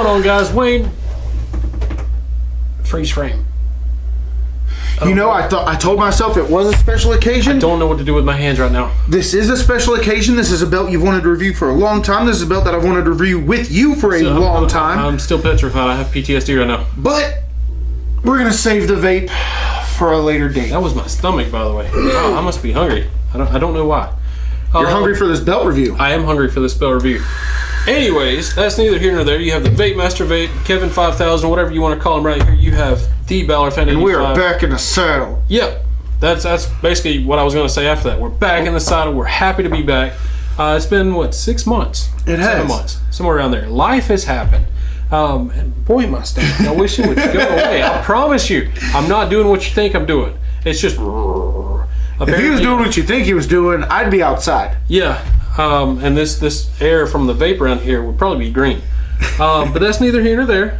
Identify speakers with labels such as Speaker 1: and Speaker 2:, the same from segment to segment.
Speaker 1: going on, guys? Wayne, freeze frame.
Speaker 2: I told myself it was a special occasion.
Speaker 1: I don't know what to do with my hands right now.
Speaker 2: This is a special occasion. This is a belt you've wanted to review for a long time. This is a belt that I've wanted to review with you for a long time.
Speaker 1: I'm still petrified. I have PTSD right now.
Speaker 2: But we're going to save the vape for a later date.
Speaker 1: That was my stomach, by the way. Wow, I must be hungry. I don't know why.
Speaker 2: You're hungry for this belt review.
Speaker 1: I am hungry for this belt review. Anyways, that's neither here nor there. You have the Vape Master Vape, Kevin 5000, whatever you want to call him right here. You have the Balor Fan 85.
Speaker 2: And we are back in the saddle.
Speaker 1: Yep. That's basically what I was going to say after that. We're back in the saddle. We're happy to be back. It's been, 6 months?
Speaker 2: It has.
Speaker 1: 7 months. Somewhere around there. Life has happened. And boy, my stomach. I wish it would go away. I promise you. I'm not doing what you think I'm doing. It's just...
Speaker 2: If he was doing what you think he was doing, I'd be outside.
Speaker 1: Yeah. And this air from the vape around here would probably be green. But that's neither here nor there.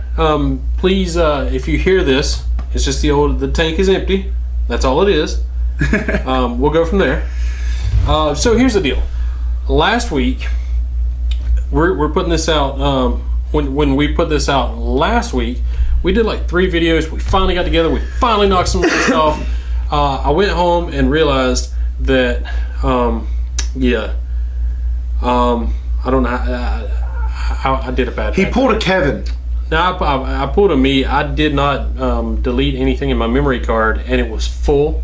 Speaker 1: Please, if you hear this, it's just the tank is empty. That's all it is. We'll go from there. So here's the deal. Last week, we're putting this out. When we put this out last week, we did like 3 videos. We finally got together. We finally knocked some of this off. I went home and realized that, I don't know. I did a bad.
Speaker 2: He pulled a Kevin.
Speaker 1: No, I pulled a me. I did not delete anything in my memory card, and it was full.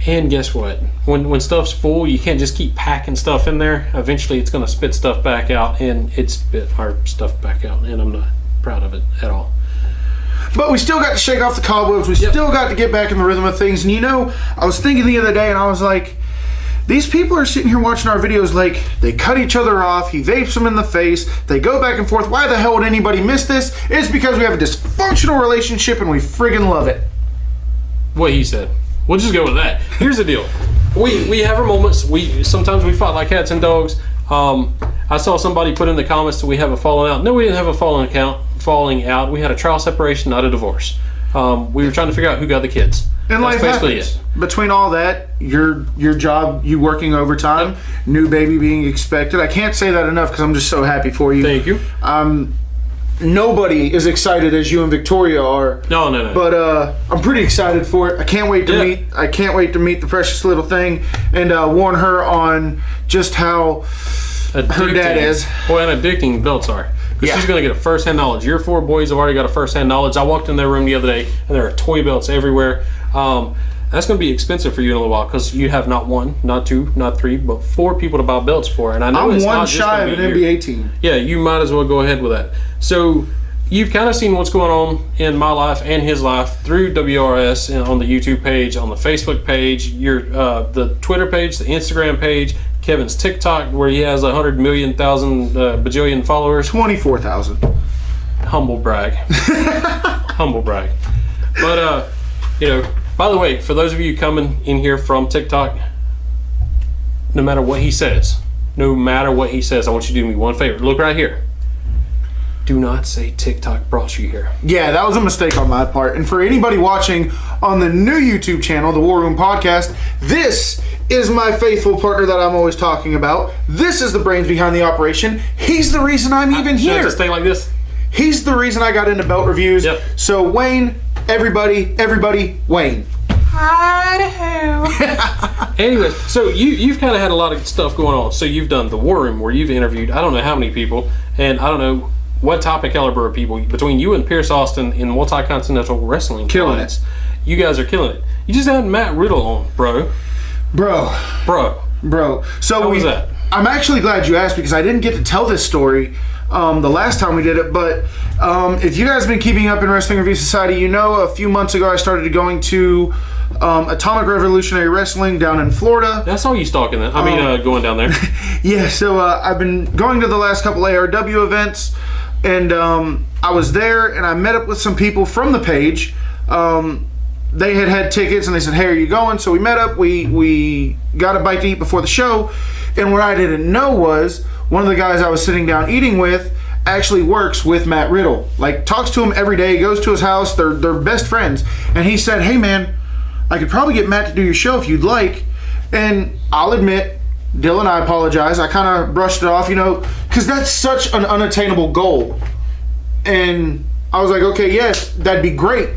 Speaker 1: And guess what? When stuff's full, you can't just keep packing stuff in there. Eventually, it's going to spit stuff back out, and it spit our stuff back out, and I'm not proud of it at all.
Speaker 2: But we still got to shake off the cobwebs. We still got to get back in the rhythm of things. And I was thinking the other day, and I was like, these people are sitting here watching our videos like they cut each other off. He vapes them in the face. They go back and forth. Why the hell would anybody miss this? It's because we have a dysfunctional relationship, and we friggin' love it.
Speaker 1: What he said. We'll just go with that. Here's the deal. We have our moments. Sometimes we fight like cats and dogs. I saw somebody put in the comments that we have a falling out. No, we didn't have a falling out. We had a trial separation, not a divorce. We were trying to figure out who got the kids.
Speaker 2: And
Speaker 1: that's
Speaker 2: life happens. Between all that, your job, you working overtime, new baby being expected. I can't say that enough because I'm just so happy for you.
Speaker 1: Thank you.
Speaker 2: Nobody is excited as you and Victoria are.
Speaker 1: No.
Speaker 2: But I'm pretty excited for it. I can't wait to meet the precious little thing and warn her on just how her dad is.
Speaker 1: Boy, and addicting belts are. Because she's going to get a first-hand knowledge. Your 4 boys have already got a first-hand knowledge. I walked in their room the other day, and there are toy belts everywhere. That's going to be expensive for you in a little while because you have not 1, not 2, not 3, but 4 people to buy belts for. And I know
Speaker 2: I'm
Speaker 1: it's
Speaker 2: one
Speaker 1: not just
Speaker 2: shy of an NBA team.
Speaker 1: Yeah, you might as well go ahead with that. So you've kind of seen what's going on in my life and his life through WRS and on the YouTube page, on the Facebook page, the Twitter page, the Instagram page, Kevin's TikTok, where he has 100 million, bajillion followers.
Speaker 2: 24,000.
Speaker 1: Humble brag. Humble brag. But, by the way, for those of you coming in here from TikTok, no matter what he says, I want you to do me one favor. Look right here. Do not say TikTok brought you here.
Speaker 2: Yeah, that was a mistake on my part. And for anybody watching on the new YouTube channel, the War Room Podcast, this is my faithful partner that I'm always talking about. This is the brains behind the operation. He's the reason I'm even here.
Speaker 1: Should I just stay like this?
Speaker 2: He's the reason I got into belt reviews.
Speaker 1: Yep.
Speaker 2: So Wayne, everybody, Wayne.
Speaker 1: Anyway, so you've kind of had a lot of stuff going on. So you've done the War Room where you've interviewed I don't know how many people, and I don't know what top of caliber of people. Between you and Pierce Austin in multi-continental wrestling,
Speaker 2: killing it.
Speaker 1: You guys are killing it. You just had Matt Riddle on, bro. So how was that?
Speaker 2: I'm actually glad you asked because I didn't get to tell this story the last time we did it. But if you guys have been keeping up in Wrestling Review Society, a few months ago I started going to Atomic Revolutionary Wrestling down in Florida.
Speaker 1: That's all you stalking that. Going down there.
Speaker 2: Yeah, so I've been going to the last couple ARW events, and I was there and I met up with some people from the page. They had tickets and they said, hey, are you going? So we met up, we got a bite to eat before the show, and what I didn't know was one of the guys I was sitting down eating with actually works with Matt Riddle. Like, talks to him every day, goes to his house, they're best friends. And he said, hey man, I could probably get Matt to do your show if you'd like. And I'll admit, Dylan, I apologize, I kind of brushed it off, because that's such an unattainable goal. And I was like, okay, yes, that'd be great.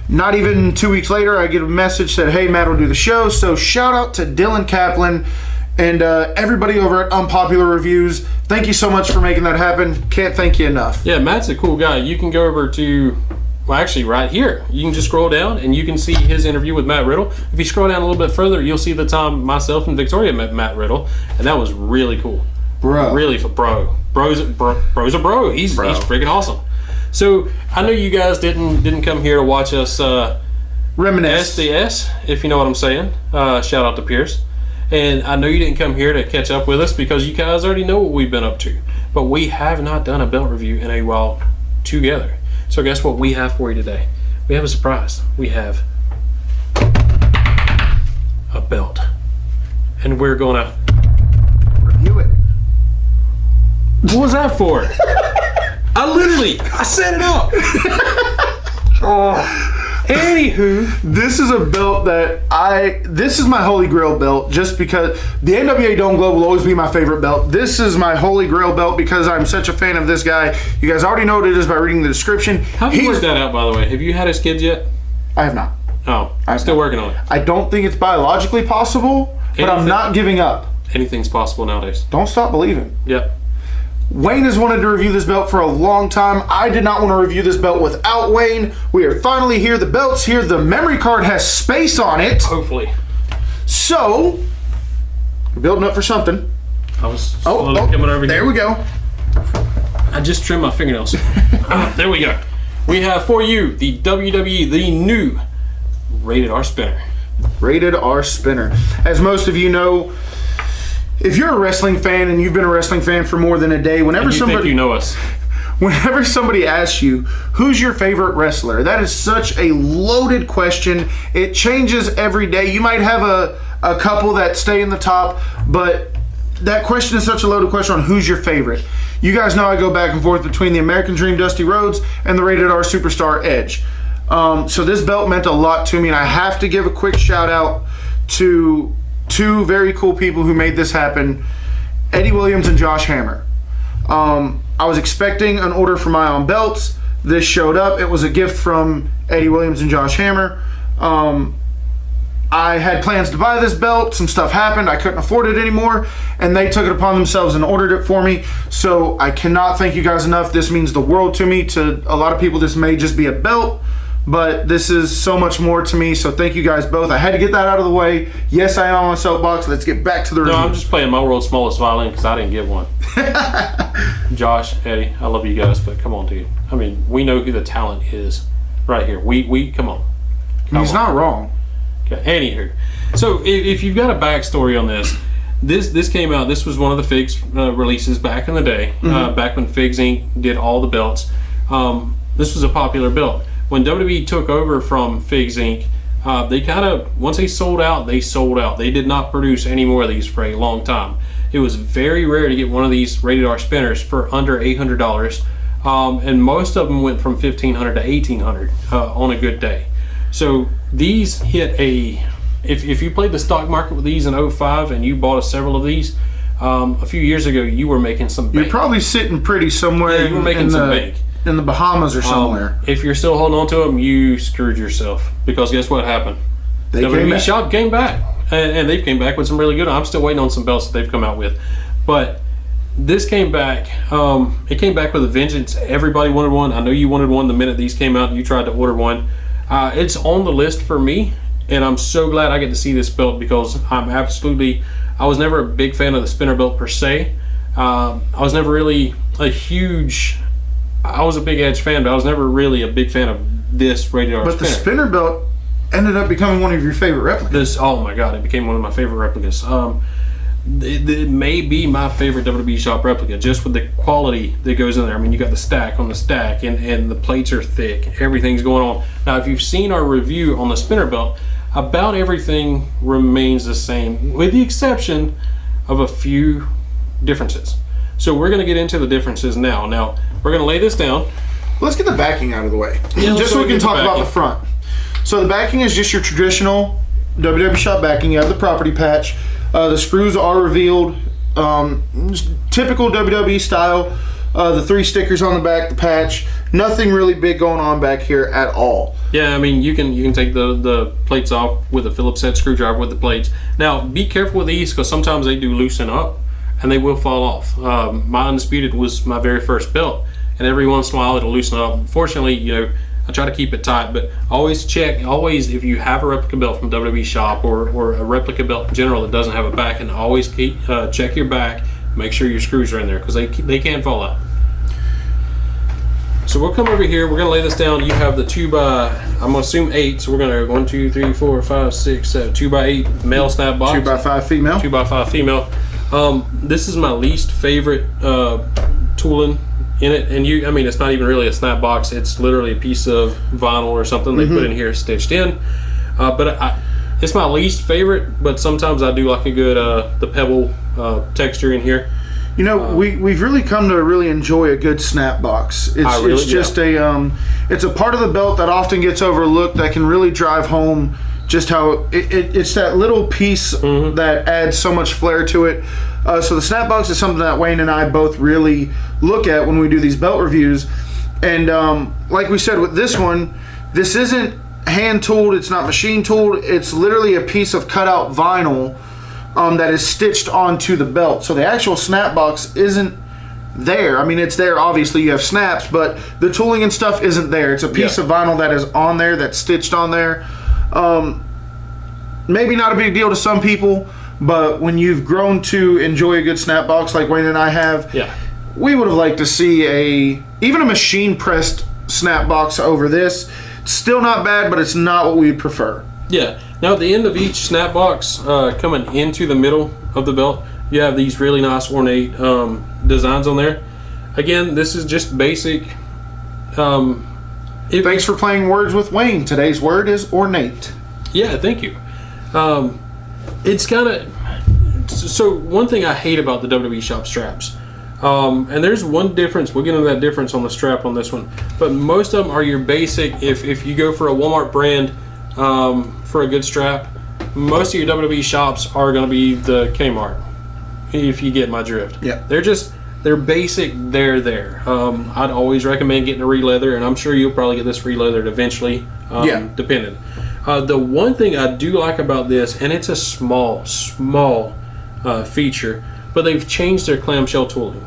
Speaker 2: Not even 2 weeks later, I get a message said, hey, Matt will do the show. So shout out to Dylan Kaplan and everybody over at Unpopular Reviews. Thank you so much for making that happen. Can't thank you enough.
Speaker 1: Yeah, Matt's a cool guy. You can go over to, well, actually right here. You can just scroll down and you can see his interview with Matt Riddle. If you scroll down a little bit further, you'll see the time myself and Victoria met Matt Riddle, and that was really cool.
Speaker 2: Bro.
Speaker 1: Really, bro's a bro. He's freaking awesome. So I know you guys didn't come here to watch us
Speaker 2: Reminisce.
Speaker 1: SDS, if you know what I'm saying. Shout out to Pierce. And I know you didn't come here to catch up with us because you guys already know what we've been up to. But we have not done a belt review in a while together. So guess what we have for you today? We have a surprise. We have a belt. And we're gonna
Speaker 2: Review it.
Speaker 1: What was that for? I set it up. Anywho,
Speaker 2: This is a belt that this is my holy grail belt just because the NWA Dome Glove will always be my favorite belt. This is my holy grail belt because I'm such a fan of this guy. You guys already know what it is by reading the description.
Speaker 1: how have you worked that out, by the way? Have you had his kids yet?
Speaker 2: I have not.
Speaker 1: Oh, I'm still working on it.
Speaker 2: I don't think it's biologically possible, but I'm not giving up.
Speaker 1: Anything's possible nowadays.
Speaker 2: Don't stop believing.
Speaker 1: Yep.
Speaker 2: Wayne has wanted to review this belt for a long time. I did not want to review this belt without Wayne. We are finally here. The belt's here. The memory card has space on it.
Speaker 1: Hopefully.
Speaker 2: So, we're building up for something.
Speaker 1: I was slowly coming over
Speaker 2: there
Speaker 1: here.
Speaker 2: we go.
Speaker 1: I just trimmed my fingernails. There we go. We have for you the WWE, the new Rated R Spinner.
Speaker 2: Rated R Spinner. As most of you know, if you're a wrestling fan and you've been a wrestling fan for more than a day, whenever
Speaker 1: Think you know us.
Speaker 2: Whenever somebody asks you, who's your favorite wrestler? That is such a loaded question. It changes every day. You might have a couple that stay in the top, but that question is such a loaded question on who's your favorite. You guys know I go back and forth between the American Dream Dusty Rhodes and the Rated R Superstar Edge. So this belt meant a lot to me, and I have to give a quick shout out to two very cool people who made this happen, Eddie Williams and Josh Hammer. I was expecting an order for my own belts. This showed up. It was a gift from Eddie Williams and Josh Hammer. I had plans to buy this belt. Some stuff happened. I couldn't afford it anymore, and they took it upon themselves and ordered it for me. So I cannot thank you guys enough. This means the world to me. To a lot of people, this may just be a belt, but this is so much more to me. So thank you guys both. I had to get that out of the way. Yes, I am on my soapbox. Let's get back to the review.
Speaker 1: No, I'm just playing my world's smallest violin because I didn't get one. Josh, Eddie, I love you guys, but come on, dude. I mean, we know who the talent is right here. We come on.
Speaker 2: He's not wrong.
Speaker 1: Okay. Anywho, so if you've got a backstory on this came out. This was one of the Figs releases back in the day, back when Figs Inc. did all the belts. This was a popular belt. When WWE took over from Figs Inc., they kind of, once they sold out, they sold out. They did not produce any more of these for a long time. It was very rare to get one of these Rated R spinners for under $800, and most of them went from $1,500 to $1,800 on a good day. So these hit if you played the stock market with these in 2005 and you bought several of these a few years ago, you were making some bank.
Speaker 2: You're probably sitting pretty somewhere.
Speaker 1: Yeah, you were making some bank.
Speaker 2: In the Bahamas or somewhere.
Speaker 1: If you're still holding on to them, you screwed yourself, because guess what happened?
Speaker 2: They
Speaker 1: WWE shop came back, and they came back with some really good. I'm still waiting on some belts that they've come out with, but this came back. It came back with a vengeance. Everybody wanted one. I know you wanted one the minute these came out. You tried to order one. It's on the list for me, and I'm so glad I get to see this belt, because I was never a big fan of the spinner belt per se. I was never really I was a big Edge fan, but I was never really a big fan of this Rated R
Speaker 2: But
Speaker 1: spinner.
Speaker 2: the spinner belt ended up becoming one of your favorite replicas.
Speaker 1: Oh my god, it became one of my favorite replicas. It may be my favorite WWE shop replica, just with the quality that goes in there. I mean, you got the stack on the stack, and the plates are thick. Everything's going on. Now, if you've seen our review on the spinner belt, about everything remains the same, with the exception of a few differences. So we're going to get into the differences now. Now, we're going to lay this down.
Speaker 2: Let's get the backing out of the way.
Speaker 1: Yeah,
Speaker 2: just so we can talk about the front. So the backing is just your traditional WWE shop backing. You have the property patch. The screws are revealed. Typical WWE style. The 3 stickers on the back, the patch, Nothing really big going on back here at all.
Speaker 1: Yeah, I mean, you can take the plates off with a Phillips head screwdriver with the plates. Now, be careful with these because sometimes they do loosen up and they will fall off. My Undisputed was my very first belt, and every once in a while it'll loosen up. Fortunately, you know, I try to keep it tight, but always check. Always, if you have a replica belt from WWE shop or a replica belt in general that doesn't have a back, and always check your back. Make sure your screws are in there because they can fall out. So we'll come over here. We're gonna lay this down. You have the 2x, I'm gonna assume 8. So we're gonna 1, 2, 3, 4, 5, 6, 7, 2x8 male snap box.
Speaker 2: 2x5 female.
Speaker 1: 2x5 female. This is my least favorite tooling in it, and I mean, it's not even really a snap box. It's literally a piece of vinyl or something they put in here stitched in. It's my least favorite, but sometimes I do like a good the pebble texture in here.
Speaker 2: You know, we've really come to really enjoy a good snap box. It's just it's a part of the belt that often gets overlooked that can really drive home just how it's that little piece that adds so much flair to it. So the snap box is something that Wayne and I both really look at when we do these belt reviews. And like we said with this one, this isn't hand tooled, it's not machine tooled, it's literally a piece of cutout vinyl that is stitched onto the belt. So the actual snap box isn't there. I mean, it's there, obviously you have snaps, but the tooling and stuff isn't there. It's a piece of vinyl that is on there, that's stitched on there. Maybe not a big deal to some people, but when you've grown to enjoy a good snap box like Wayne and I have, we would have liked to see even a machine pressed snap box over this. It's still not bad, but it's not what we'd prefer.
Speaker 1: Yeah. Now, at the end of each snap box, coming into the middle of the belt, you have these really nice ornate designs on there. Again, this is just basic.
Speaker 2: Thanks for playing words with Wayne. Today's word is ornate.
Speaker 1: Yeah, thank you. It's kind of... So, one thing I hate about the WWE shop straps, and there's one difference, we'll get into that difference on the strap on this one, but most of them are your basic, if you go for a Walmart brand, for a good strap, most of your WWE shops are going to be the Kmart, if you get my drift.
Speaker 2: Yeah.
Speaker 1: They're basic, they're there. I'd always recommend getting a re-leather, and I'm sure you'll probably get this re-leathered eventually, depending. The one thing I do like about this, and it's a small feature, but they've changed their clamshell tooling.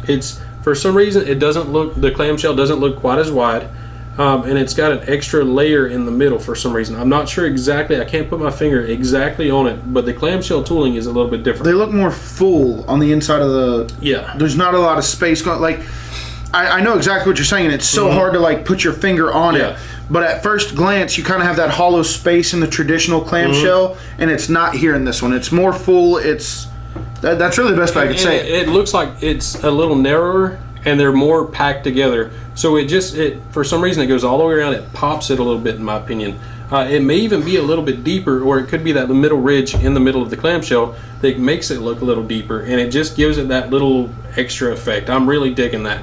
Speaker 1: It's, for some reason, the clamshell doesn't look quite as wide. And it's got an extra layer in the middle for some reason. I'm not sure exactly. I can't put my finger exactly on it, but the clamshell tooling is a little bit different.
Speaker 2: They look more full on the inside of the...
Speaker 1: Yeah.
Speaker 2: There's not a lot of space going... Like, I know exactly what you're saying. It's so hard to, like, put your finger on it. But at first glance, you kind of have that hollow space in the traditional clamshell, and it's not here in this one. It's more full. That's really the best way I could say it.
Speaker 1: It looks like it's a little narrower, and they're more packed together. So it for some reason, it goes all the way around. It pops it a little bit, in my opinion. It may even be a little bit deeper, or it could be that the middle ridge in the middle of the clamshell that makes it look a little deeper, and it just gives it that little extra effect. I'm really digging that.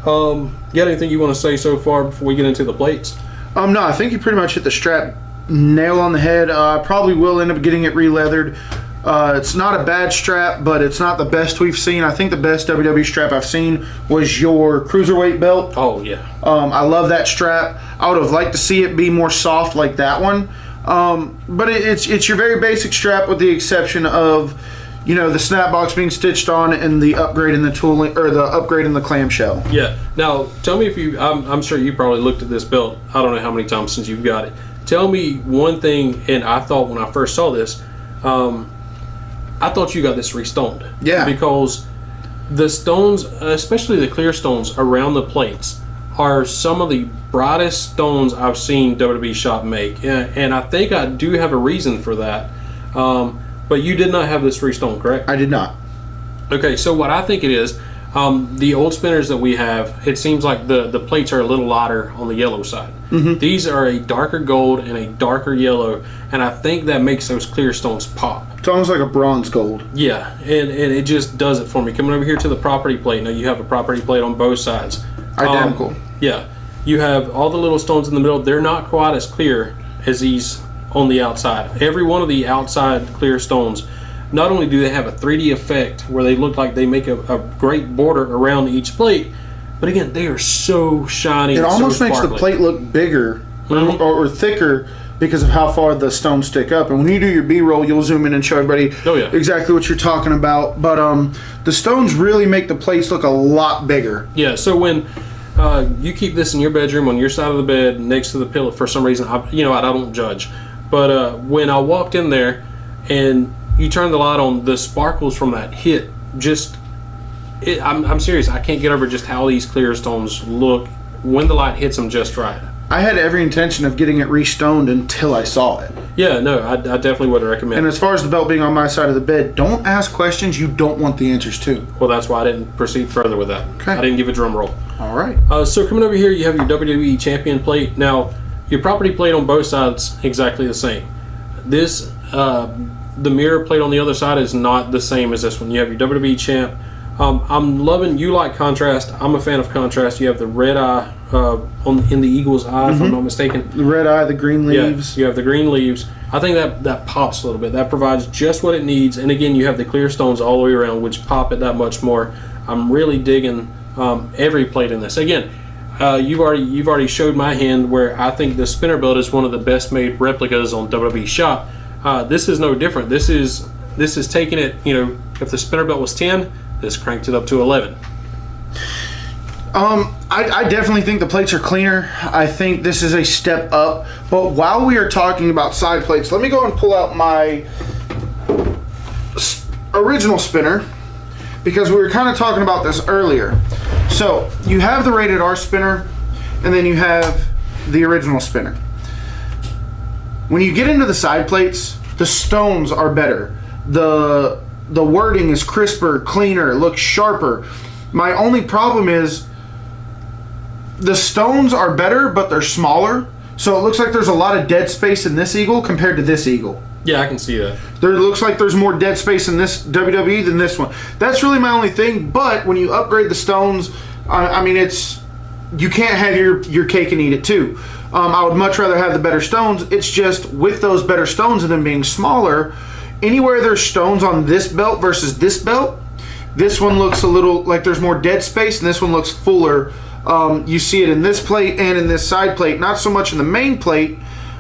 Speaker 1: Got anything you want to say so far before we get into the plates?
Speaker 2: No, I think you pretty much hit the strap nail on the head. I probably will end up getting it re-leathered. It's not a bad strap, but it's not the best we've seen. I think the best WWE strap I've seen was your Cruiserweight belt.
Speaker 1: Oh, yeah.
Speaker 2: I love that strap. I would have liked to see it be more soft like that one. But it's your very basic strap with the exception of, you know, the snap box being stitched on and the upgrade in the tooling, or the upgrade in the clamshell.
Speaker 1: Yeah. Now, tell me if I'm sure you probably looked at this belt. I don't know how many times since you've got it. Tell me one thing, and I thought when I first saw this, I thought you got this restoned.
Speaker 2: Yeah.
Speaker 1: Because the stones, especially the clear stones around the plates, are some of the brightest stones I've seen WWE shop make. And I think I do have a reason for that. But you did not have this restone, correct?
Speaker 2: I did not.
Speaker 1: Okay, so what I think it is, the old spinners that we have, it seems like the plates are a little lighter on the yellow side. These are a darker gold and a darker yellow, and I think that makes those clear stones pop.
Speaker 2: It's almost like a bronze gold.
Speaker 1: Yeah, and it just does it for me. Coming over here to the property plate, now you have a property plate on both sides.
Speaker 2: Identical.
Speaker 1: Yeah, you have all the little stones in the middle. They're not quite as clear as these on the outside. Every one of the outside clear stones, not only do they have a 3D effect where they look like they make a great border around each plate, But again, they are so shiny.
Speaker 2: It
Speaker 1: and
Speaker 2: almost
Speaker 1: so
Speaker 2: makes the
Speaker 1: sparkly.
Speaker 2: plate look bigger
Speaker 1: Mhm.
Speaker 2: or thicker because of how far the stones stick up. And when you do your B-roll, you'll zoom in and show everybody
Speaker 1: Oh, yeah.
Speaker 2: exactly what you're talking about. But the stones really make the plates look a lot bigger.
Speaker 1: Yeah, so when you keep this in your bedroom on your side of the bed next to the pillow, for some reason, I don't judge. But when I walked in there and you turn the light on, the sparkles from that hit I'm serious. I can't get over just how these clear stones look when the light hits them just right.
Speaker 2: I had every intention of getting it re-stoned until I saw it.
Speaker 1: Yeah, no, I definitely would recommend
Speaker 2: And
Speaker 1: it.
Speaker 2: as far as the belt being on my side of the bed, don't ask questions you don't want the answers to.
Speaker 1: Well, that's why I didn't proceed further with that.
Speaker 2: Okay.
Speaker 1: I didn't give a drum roll.
Speaker 2: All right.
Speaker 1: So coming over here, you have your WWE Champion plate. Now, your property plate on both sides exactly the same. This, the mirror plate on the other side is not the same as this one. You have your WWE Champ. I'm loving, you like contrast. I'm a fan of contrast. You have the red eye in the eagle's eye, if I'm not mistaken.
Speaker 2: The red eye, the green leaves.
Speaker 1: Yeah, you have the green leaves. I think that pops a little bit. That provides just what it needs. And again, you have the clear stones all the way around, which pop it that much more. I'm really digging every plate in this. Again, you've already showed my hand where I think the spinner belt is one of the best made replicas on WWE Shop. This is no different. This is taking it. If the spinner belt was 10, this cranked it up to 11.
Speaker 2: I definitely think the plates are cleaner. I think this is a step up. But while we are talking about side plates, let me go and pull out my original spinner, because we were kind of talking about this earlier. So you have the rated R spinner, and then you have the original spinner. When you get into the side plates, the stones are better. The wording is crisper, cleaner, looks sharper. My only problem is the stones are better, but they're smaller. So it looks like there's a lot of dead space in this eagle compared to this eagle.
Speaker 1: Yeah, I can see that.
Speaker 2: There looks like there's more dead space in this WWE than this one. That's really my only thing. But when you upgrade the stones, I mean, you can't have your cake and eat it too. I would much rather have the better stones. It's just with those better stones and them being smaller, anywhere there's stones on this belt versus this belt, this one looks a little like there's more dead space, and this one looks fuller. You see it in this plate and in this side plate, not so much in the main plate,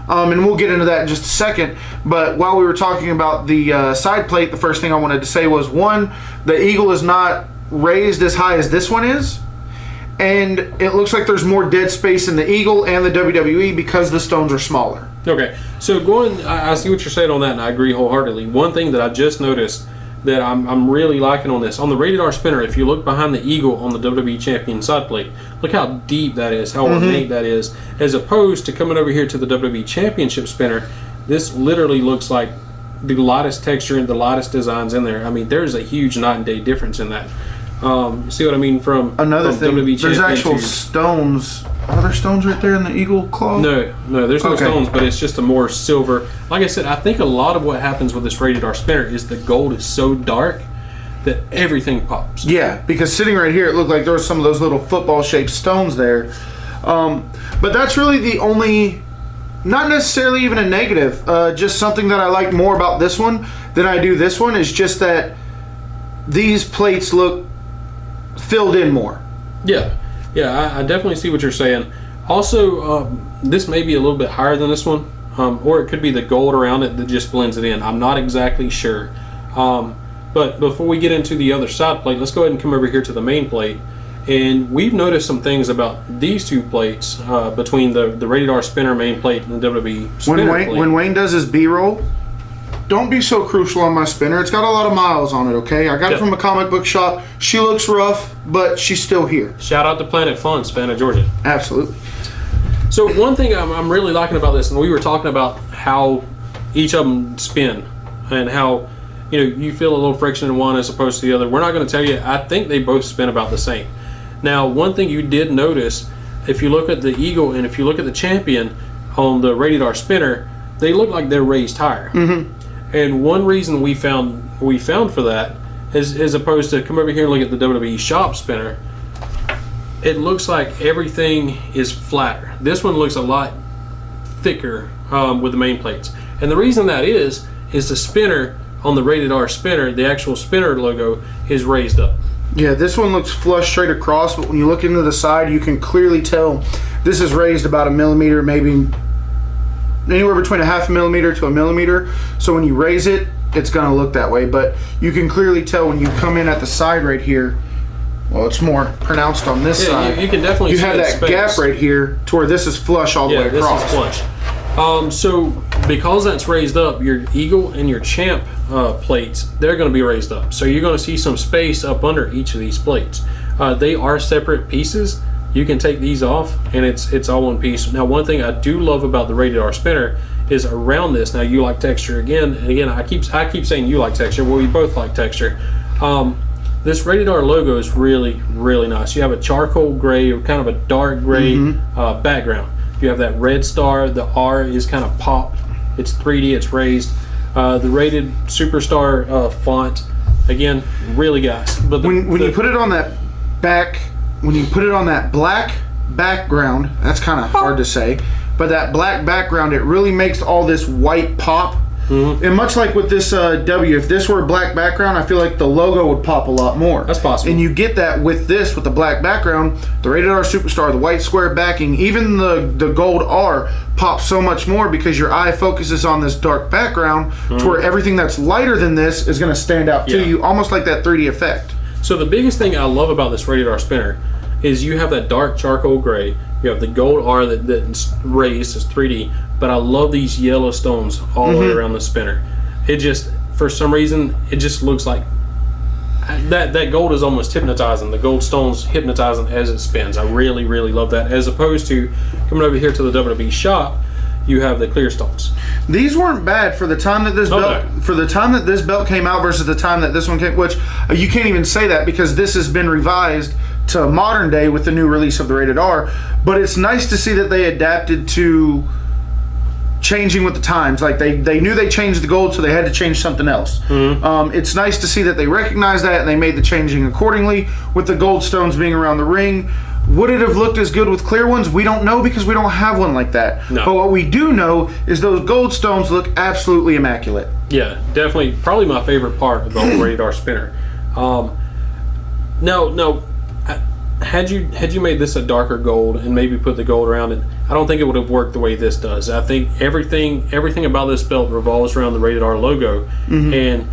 Speaker 2: and we'll get into that in just a second. But while we were talking about the side plate, the first thing I wanted to say was, one, the eagle is not raised as high as this one is, and it looks like there's more dead space in the eagle and the WWE because the stones are smaller.
Speaker 1: Okay, so I see what you're saying on that, and I agree wholeheartedly. One thing that I just noticed that I'm really liking on this, on the rated R spinner, if you look behind the eagle on the WWE Champion side plate, look how deep that is, how ornate that is, as opposed to coming over here to the WWE Championship spinner. This literally looks like the lightest texture and the lightest designs in there. I mean, there's a huge night and day difference in that. See what I mean? From
Speaker 2: Another thing,
Speaker 1: WWE
Speaker 2: there's
Speaker 1: Champion
Speaker 2: actual
Speaker 1: to-
Speaker 2: stones. Are there stones right there in the eagle claw?
Speaker 1: No, there's no
Speaker 2: Okay.
Speaker 1: stones, but it's just a more silver. Like I said, I think a lot of what happens with this rated R spinner is the gold is so dark that everything pops.
Speaker 2: Yeah, because sitting right here, it looked like there was some of those little football-shaped stones there. But that's really the only, not necessarily even a negative, just something that I like more about this one than I do this one is just that these plates look filled in more.
Speaker 1: Yeah, I definitely see what you're saying. Also, this may be a little bit higher than this one, or it could be the gold around it that just blends it in. I'm not exactly sure. But before we get into the other side plate, let's go ahead and come over here to the main plate. And we've noticed some things about these two plates between the rated R spinner main plate and the WWE spinner plate.
Speaker 2: When Wayne does his B-roll, don't be so crucial on my spinner. It's got a lot of miles on it, okay? I got it from a comic book shop. She looks rough, but she's still here.
Speaker 1: Shout out to Planet Fun, Savannah, Georgia.
Speaker 2: Absolutely.
Speaker 1: So one thing I'm really liking about this, and we were talking about how each of them spin and how you feel a little friction in one as opposed to the other. We're not going to tell you. I think they both spin about the same. Now, one thing you did notice, if you look at the Eagle and if you look at the Champion on the rated R spinner, they look like they're raised higher. Mm-hmm. And one reason we found for that is, as opposed to come over here and look at the WWE Shop spinner, it looks like everything is flatter. This one looks a lot thicker with the main plates. And the reason that is the spinner on the rated R spinner, the actual spinner logo is raised up.
Speaker 2: Yeah, this one looks flush straight across, but when you look into the side, you can clearly tell this is raised about a millimeter, maybe anywhere between a half millimeter to a millimeter. So when you raise it, it's going to look that way. But you can clearly tell when you come in at the side right here, well, it's more pronounced on this side.
Speaker 1: You can definitely see
Speaker 2: have that
Speaker 1: space.
Speaker 2: gap right here to where this is flush all the way across.
Speaker 1: This is flush. So because that's raised up, your Eagle and your Champ plates, they're going to be raised up. So you're going to see some space up under each of these plates. They are separate pieces. You can take these off and it's all one piece. Now, one thing I do love about the Rated R spinner is around this. Now, you like texture again, and again, I keep saying you like texture. Well, we both like texture. This Rated R logo is really, really nice. You have a charcoal gray or kind of a dark gray background. You have that red star. The R is kind of popped. It's 3D. It's raised. The Rated Superstar font, again, really nice. But
Speaker 2: when you put it on that when you put it on that black background, that's kind of hard to say, but that black background, it really makes all this white pop. And much like with this W, if this were a black background, I feel like the logo would pop a lot more.
Speaker 1: That's possible.
Speaker 2: And you get that with this, with the black background, the Rated R Superstar, the white square backing, even the gold R pops so much more because your eye focuses on this dark background to where everything that's lighter than this is going to stand out to you, almost like that 3D effect.
Speaker 1: So the biggest thing I love about this Rated R spinner is you have that dark charcoal gray, you have the gold R that's raised as 3D, but I love these yellow stones all the way around the spinner. It just, for some reason, it just looks like that gold is almost hypnotizing. The gold stones hypnotizing as it spins. I really, really love that. As opposed to coming over here to the WWE shop, you have the clear stones.
Speaker 2: These weren't bad for the time that this belt came out versus the time that this one came, which you can't even say that because this has been revised to modern day with the new release of the Rated R. But it's nice to see that they adapted to changing with the times. Like they knew they changed the gold, so they had to change something else. It's nice to see that they recognized that and they made the changing accordingly with the gold stones being around the ring. Would it have looked as good with clear ones? We don't know because we don't have one like that.
Speaker 1: No.
Speaker 2: But what we do know is those gold stones look absolutely immaculate.
Speaker 1: Yeah, definitely. Probably my favorite part of the whole Rated R spinner. No. Had you made this a darker gold and maybe put the gold around it, I don't think it would have worked the way this does. I think everything about this belt revolves around the Rated R logo, and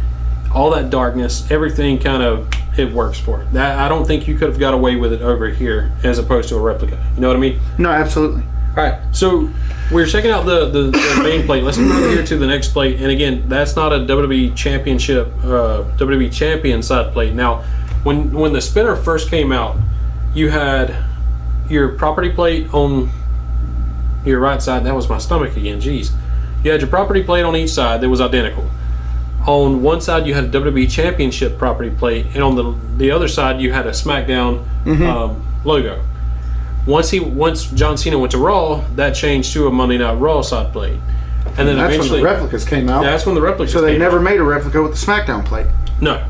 Speaker 1: all that darkness, everything kind of, it works for it. I don't think you could have got away with it over here as opposed to a replica. You know what I mean?
Speaker 2: No, absolutely.
Speaker 1: All right, so we're checking out the main plate. Let's move over here to the next plate. And again, that's not a WWE Championship, WWE Champion side plate. Now, when the spinner first came out, you had your property plate on your right side. That was my stomach again, jeez. You had your property plate on each side that was identical. On one side you had a WWE Championship property plate, and on the other side you had a SmackDown logo. Once John Cena went to Raw, that changed to a Monday Night Raw side plate. And then
Speaker 2: that's
Speaker 1: eventually
Speaker 2: when the replicas came out.
Speaker 1: That's when the replicas
Speaker 2: So they
Speaker 1: came
Speaker 2: never
Speaker 1: out.
Speaker 2: made a replica with the SmackDown plate.
Speaker 1: No.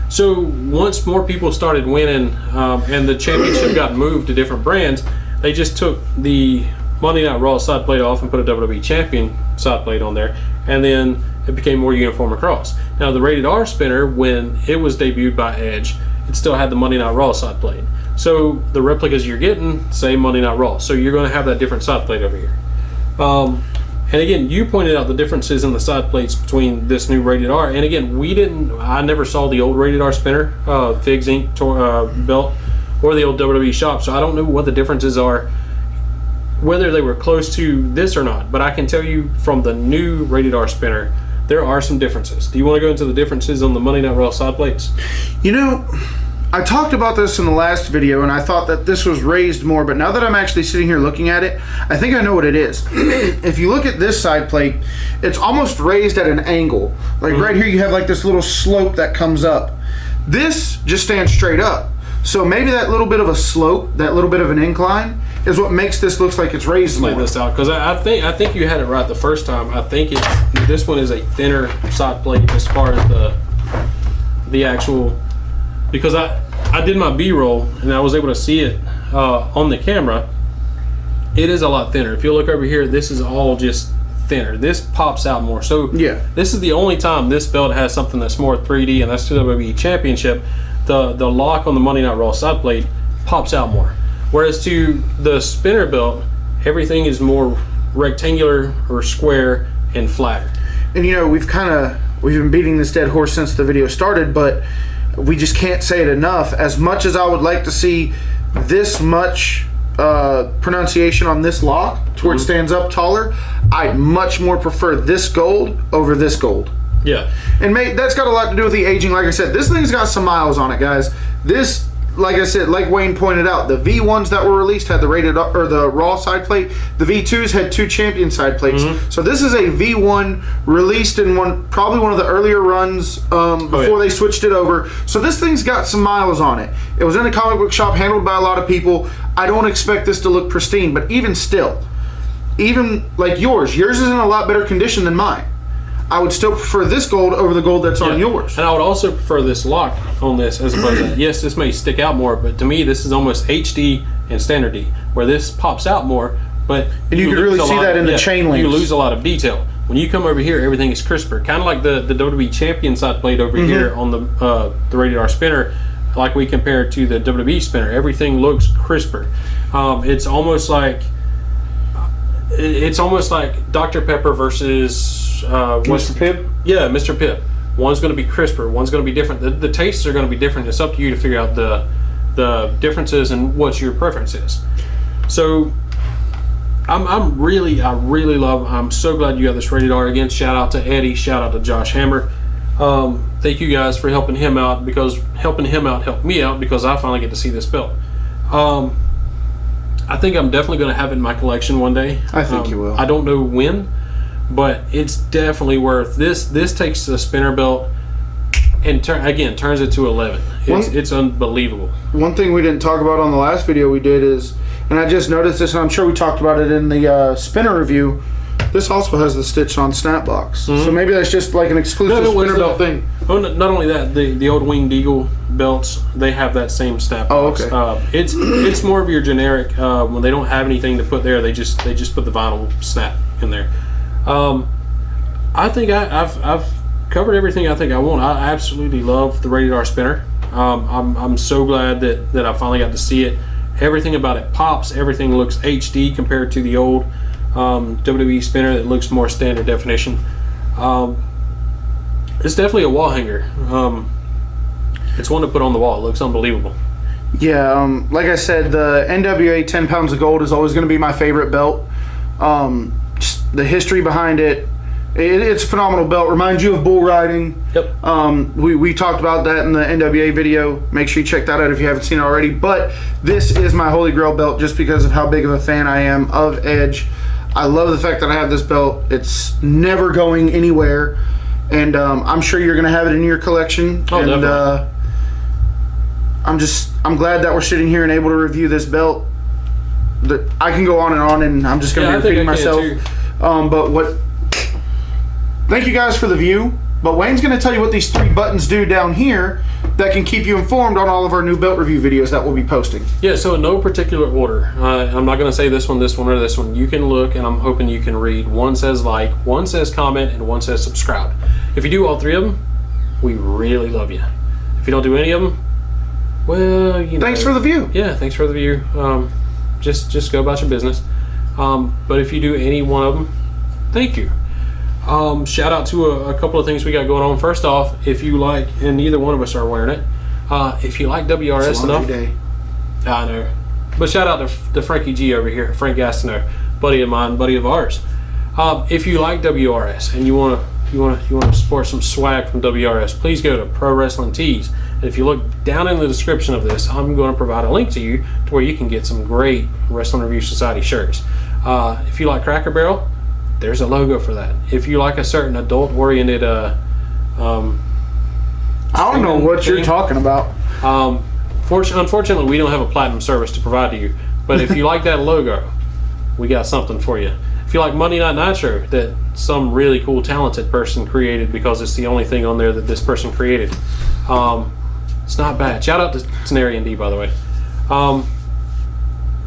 Speaker 1: So once more people started winning and the championship got moved to different brands, they just took the Monday Night Raw side plate off and put a WWE Champion side plate on there, and then it became more uniform across. Now the Rated R spinner, when it was debuted by Edge, it still had the Monday Night Raw side plate. So the replicas you're getting say Monday Night Raw, so you're going to have that different side plate over here. And again, you pointed out the differences in the side plates between this new Rated R. And again, I never saw the old Rated R spinner, Figs Inc. Belt, or the old WWE shop, so I don't know what the differences are, whether they were close to this or not. But I can tell you from the new Rated R spinner, there are some differences. Do you want to go into the differences on the Monday Night Raw side plates?
Speaker 2: You know, I talked about this in the last video, and I thought that this was raised more, but now that I'm actually sitting here looking at it, I think I know what it is. If you look at this side plate, it's almost raised at an angle. Like right here, you have like this little slope that comes up. This just stands straight up. So maybe that little bit of a slope, that little bit of an incline, is what makes this look like it's raised more.
Speaker 1: Lay this out, because I think you had it right the first time. I think this one is a thinner side plate as far as the actual, because I did my B-roll and I was able to see it on the camera. It is a lot thinner. If you look over here, this is all just thinner. This pops out more. So
Speaker 2: yeah,
Speaker 1: this is the only time this belt has something that's more 3D, and that's the WWE Championship. the lock on the Monday Night Raw side plate pops out more. Whereas to the spinner belt, everything is more rectangular or square and flatter.
Speaker 2: And you know, we've been beating this dead horse since the video started, but we just can't say it enough. As much as I would like to see this much pronunciation on this lock to where it stands up taller, I'd much more prefer this gold over this gold.
Speaker 1: Yeah.
Speaker 2: And that's got a lot to do with the aging. Like I said, this thing's got some miles on it, guys. This, like I said, like Wayne pointed out, the V1s that were released had the the Raw side plate. The V2s had 2 champion side plates. So this is a V1 released in probably one of the earlier runs before they switched it over. So this thing's got some miles on it. It was in a comic book shop, handled by a lot of people. I don't expect this to look pristine, but even still, even like yours is in a lot better condition than mine. I would still prefer this gold over the gold that's on yours.
Speaker 1: And I would also prefer this lock on this as opposed to, yes, this may stick out more, but to me, this is almost HD and standard D, where this pops out more, but
Speaker 2: you can really see that in the chain links.
Speaker 1: You lose a lot of detail. When you come over here, everything is crisper. Kind of like the WWE Champion side plate over here on the Rated R spinner, like we compare it to the WWE spinner. Everything looks crisper. It's almost like Dr. Pepper versus
Speaker 2: Mr. Pibb?
Speaker 1: Yeah, Mr. Pibb. One's going to be crisper. One's going to be different. The tastes are going to be different. It's up to you to figure out the differences and what your preference is. So I really love. I'm so glad you got this Rated R again. Shout out to Eddie. Shout out to Josh Hammer. Thank you guys for helping him out, because helping him out helped me out, because I finally get to see this belt. I think I'm definitely going to have it in my collection one day.
Speaker 2: I think you will.
Speaker 1: I don't know when, but it's definitely worth this. This takes the spinner belt and turns it to 11. It's unbelievable. One
Speaker 2: thing we didn't talk about on the last video we did is, and I just noticed this, and I'm sure we talked about it in the spinner review, this also has the stitch on snap box. So maybe that's just like an exclusive spinner belt thing.
Speaker 1: Oh, not only that, the old Winged Eagle belts, they have that same snap box.
Speaker 2: Oh, okay.
Speaker 1: It's more of your generic, when they don't have anything to put there, they just put the vinyl snap in there. I think I've covered everything I think I want. I absolutely love the Rated R spinner. I'm so glad that I finally got to see it. Everything about it pops. Everything looks HD compared to the old WWE spinner that looks more standard definition. It's definitely a wall hanger. It's one to put on the wall. It looks unbelievable.
Speaker 2: Yeah, like I said, the NWA 10 pounds of gold is always going to be my favorite belt. Just the history behind it, it's a phenomenal belt. Reminds you of bull riding.
Speaker 1: Yep.
Speaker 2: We talked about that in the NWA video. Make sure you check that out if you haven't seen it already. But this is my holy grail belt just because of how big of a fan I am of Edge. I love the fact that I have this belt. It's never going anywhere. And I'm sure you're going to have it in your collection.
Speaker 1: Oh,
Speaker 2: and
Speaker 1: definitely.
Speaker 2: I'm glad that we're sitting here and able to review this belt. I can go on, and I'm just going to be repeating myself. Thank you guys for the view. But Wayne's going to tell you what these 3 buttons do down here that can keep you informed on all of our new belt review videos that we'll be posting.
Speaker 1: Yeah, so in no particular order. I'm not going to say this one, or this one. You can look, and I'm hoping you can read. One says like, one says comment, and one says subscribe. If you do all 3 of them, we really love you. If you don't do any of them, well, you know.
Speaker 2: Thanks for the view.
Speaker 1: Yeah, thanks for the view. Just go about your business. But if you do any one of them, thank you. Shout out to a couple of things we got going on. First off, if you like, and neither one of us are wearing it, if you like WRS enough, I know. But shout out to Frankie G over here, Frank Gastineau, buddy of mine, buddy of ours. If you like WRS and you want to support some swag from WRS, please go to Pro Wrestling Tees. And if you look down in the description of this, I'm going to provide a link to you to where you can get some great Wrestling Review Society shirts. If you like Cracker Barrel, there's a logo for that. If you like a certain adult-oriented,
Speaker 2: I don't know what you're talking about.
Speaker 1: Unfortunately, we don't have a platinum service to provide to you. But if you like that logo, we got something for you. If you like Monday Night Nitro that some really cool, talented person created because it's the only thing on there that this person created, it's not bad. Shout out to Canary and D, by the way.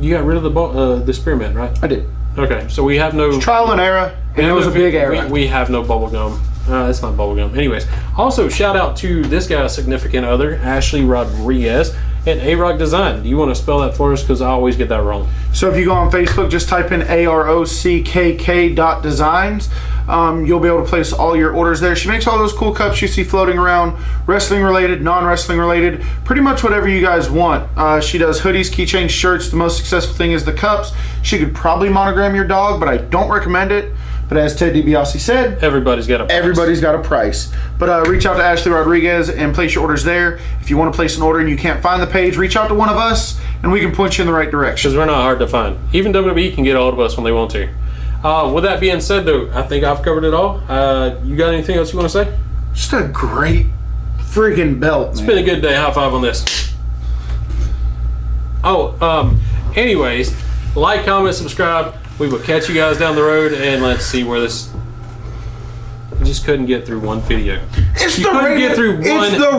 Speaker 1: You got rid of the spearmint, right?
Speaker 2: I did.
Speaker 1: Okay, so we have no...
Speaker 2: It's trial and error, and it was a big error.
Speaker 1: We have no bubble gum It's not bubblegum. Anyways, also shout out to this guy's significant other, Ashley Rodriguez at A-Rock Design. Do you want to spell that for us? Because I always get that wrong.
Speaker 2: So if you go on Facebook, just type in AROCKK.designs. You'll be able to place all your orders there. She makes all those cool cups you see floating around, wrestling related, non-wrestling related, pretty much whatever you guys want. She does hoodies, keychains, shirts. The most successful thing is the cups. She could probably monogram your dog, but I don't recommend it. But as Ted DiBiase said,
Speaker 1: everybody's got a price.
Speaker 2: Everybody's got a price. But reach out to Ashley Rodriguez and place your orders there. If you want to place an order and you can't find the page, reach out to one of us and we can point you in the right direction.
Speaker 1: Because we're not hard to find. Even WWE can get a hold of us when they want to. With that being said, though, I think I've covered it all. You got anything else you want to say?
Speaker 2: Just a great friggin' belt,
Speaker 1: It's been a good day. High five on this. Anyways, like, comment, subscribe. We will catch you guys down the road, and let's see where this... We just couldn't get through one video.
Speaker 2: It's the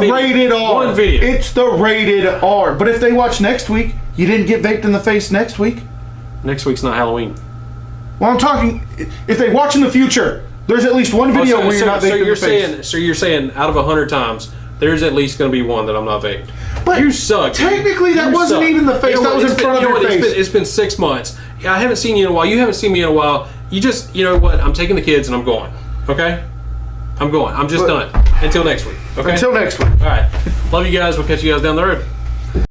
Speaker 2: rated R.
Speaker 1: One video.
Speaker 2: It's the rated R. But if they watch next week, you didn't get vaped in the face next week.
Speaker 1: Next week's not Halloween.
Speaker 2: Well, I'm talking, if they watch in the future, there's at least one video where you're not vaped in the face.
Speaker 1: So you're saying out of 100 times, there's at least going to be one that I'm not vaped.
Speaker 2: But
Speaker 1: you suck.
Speaker 2: Technically, that wasn't even the face. That was in front of your face.
Speaker 1: It's been 6 months. I haven't seen you in a while. You haven't seen me in a while. You know what? I'm taking the kids and I'm going. Okay? I'm going. I'm just done. Until next week. Okay?
Speaker 2: Until next week.
Speaker 1: All right. Love you guys. We'll catch you guys down the road.